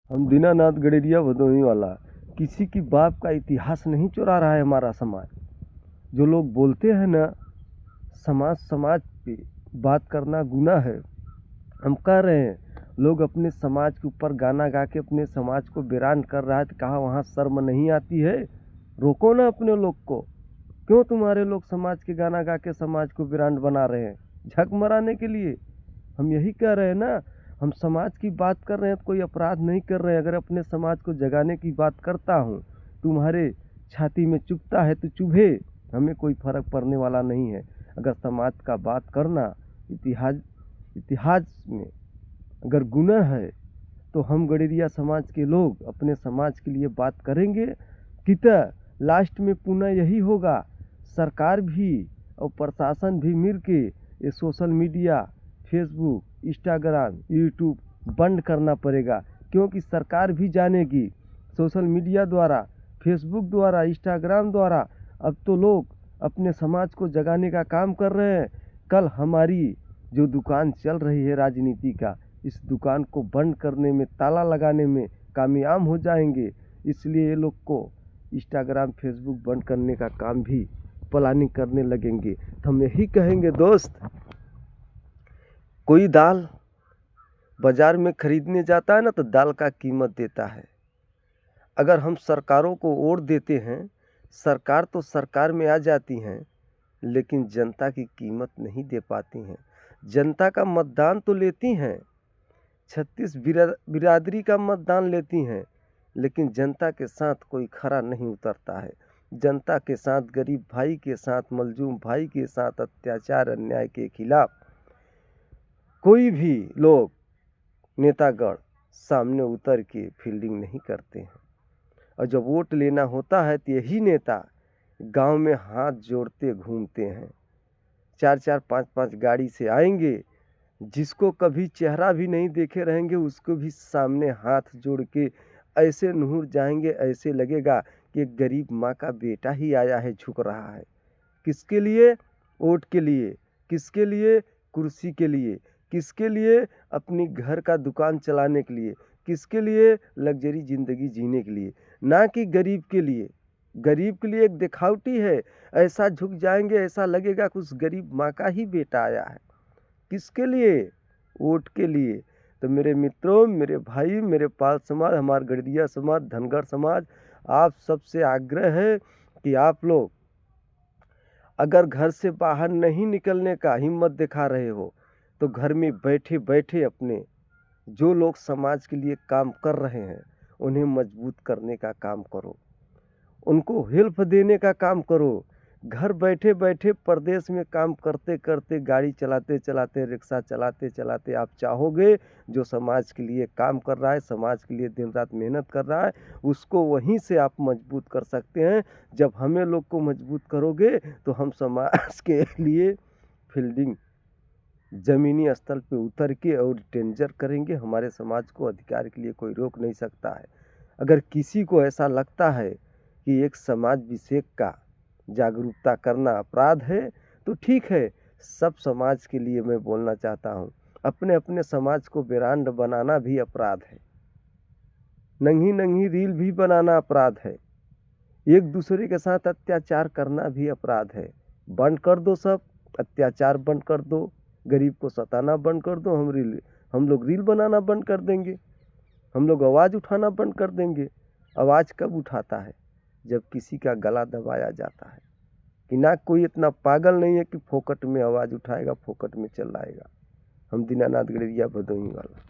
हम दीनानाथ गडेरिया भदोही वाला किसी की बाप का इतिहास नहीं चुरा रहा है हमारा समाज। जो लोग बोलते हैं ना समाज पे बात करना गुनाह है, हम कह रहे हैं लोग अपने समाज के ऊपर गाना गा के अपने समाज को वीरान कर रहा है, तो कहाँ वहाँ शर्म नहीं आती है? रोको ना अपने लोग को। क्यों तुम्हारे लोग समाज के गाना गा के समाज को वीरान बना रहे हैं झक मराने के लिए? हम यही कह रहे हैं ना, हम समाज की बात कर रहे हैं तो कोई अपराध नहीं कर रहे हैं। अगर अपने समाज को जगाने की बात करता हूँ, तुम्हारे छाती में चुभता है तो चुभे, हमें कोई फर्क पड़ने वाला नहीं है। अगर समाज का बात करना इतिहास में अगर गुनाह है तो हम गडेरिया समाज के लोग अपने समाज के लिए बात करेंगे। कितना लास्ट में पुनः यही होगा, सरकार भी और प्रशासन भी मिल के ये social media, Facebook, Instagram, YouTube बंद करना पड़ेगा। क्योंकि सरकार भी जानेगी सोशल मीडिया द्वारा, फेसबुक द्वारा, इंस्टाग्राम द्वारा अब तो लोग अपने समाज को जगाने का काम कर रहे हैं। कल हमारी जो दुकान चल रही है राजनीति का, इस दुकान को बंद करने में, ताला लगाने में कामयाब हो जाएंगे। इसलिए ये लोग को इंस्टाग्राम, फेसबुक बंद करने का काम भी प्लानिंग करने लगेंगे। तो हम यही कहेंगे दोस्त, कोई दाल बाज़ार में ख़रीदने जाता है ना तो दाल का कीमत देता है। अगर हम सरकारों को वोट देते हैं, सरकार तो सरकार में आ जाती हैं, लेकिन जनता की कीमत नहीं दे पाती हैं। जनता का मतदान तो लेती हैं, 36 बिरादरी का मतदान लेती हैं, लेकिन जनता के साथ कोई खरा नहीं उतरता है। जनता के साथ, गरीब भाई के साथ, मजलूम भाई के साथ अत्याचार अन्याय के खिलाफ कोई भी लोग नेतागण सामने उतर के फील्डिंग नहीं करते हैं। और जब वोट लेना होता है तो यही नेता गांव में हाथ जोड़ते घूमते हैं। 4-4, 5-5 गाड़ी से आएंगे, जिसको कभी चेहरा भी नहीं देखे रहेंगे उसको भी सामने हाथ जोड़ के ऐसे नूर जाएंगे, ऐसे लगेगा कि एक गरीब माँ का बेटा ही आया है, झुक रहा है। किसके लिए? वोट के लिए। किसके लिए? कुर्सी के लिए। किसके लिए? अपनी घर का दुकान चलाने के लिए। किसके लिए? लग्जरी ज़िंदगी जीने के लिए, ना कि गरीब के लिए। गरीब के लिए एक दिखावटी है, ऐसा झुक जाएंगे, ऐसा लगेगा कि उस गरीब माँ का ही बेटा आया है। किसके लिए? वोट के लिए। तो मेरे मित्रों, मेरे भाई, मेरे पाल समाज, हमारा गडेरिया समाज, धनगर समाज, आप सबसे आग्रह है कि आप लोग अगर घर से बाहर नहीं निकलने का हिम्मत दिखा रहे हो तो घर में बैठे बैठे अपने जो लोग समाज के लिए काम कर रहे हैं उन्हें मजबूत करने का काम करो, उनको हेल्प देने का काम करो। घर बैठे बैठे प्रदेश में काम करते करते, गाड़ी चलाते चलाते, रिक्शा चलाते चलाते आप चाहोगे जो समाज के लिए काम कर रहा है, समाज के लिए दिन रात मेहनत कर रहा है, उसको वहीं से आप मजबूत कर सकते हैं। जब हमें लोग को मजबूत करोगे तो हम समाज के लिए फील्डिंग ज़मीनी स्तर पे उतर के और डेंजर करेंगे। हमारे समाज को अधिकार के लिए कोई रोक नहीं सकता है। अगर किसी को ऐसा लगता है कि एक समाज विशेष का जागरूकता करना अपराध है तो ठीक है, सब समाज के लिए मैं बोलना चाहता हूँ, अपने अपने समाज को वीरान बनाना भी अपराध है। नंगी नंगी रील भी बनाना अपराध है। एक दूसरे के साथ अत्याचार करना भी अपराध है। बंद कर दो, सब अत्याचार बंद कर दो, गरीब को सताना बंद कर दो। हम लोग रील बनाना बंद कर देंगे, हम लोग आवाज़ उठाना बंद कर देंगे। आवाज़ कब उठाता है? जब किसी का गला दबाया जाता है। कि ना कोई इतना पागल नहीं है कि फोकट में आवाज़ उठाएगा, फोकट में चिल्लाएगा। हम दीनानाथ गडेरिया भदोही वाला।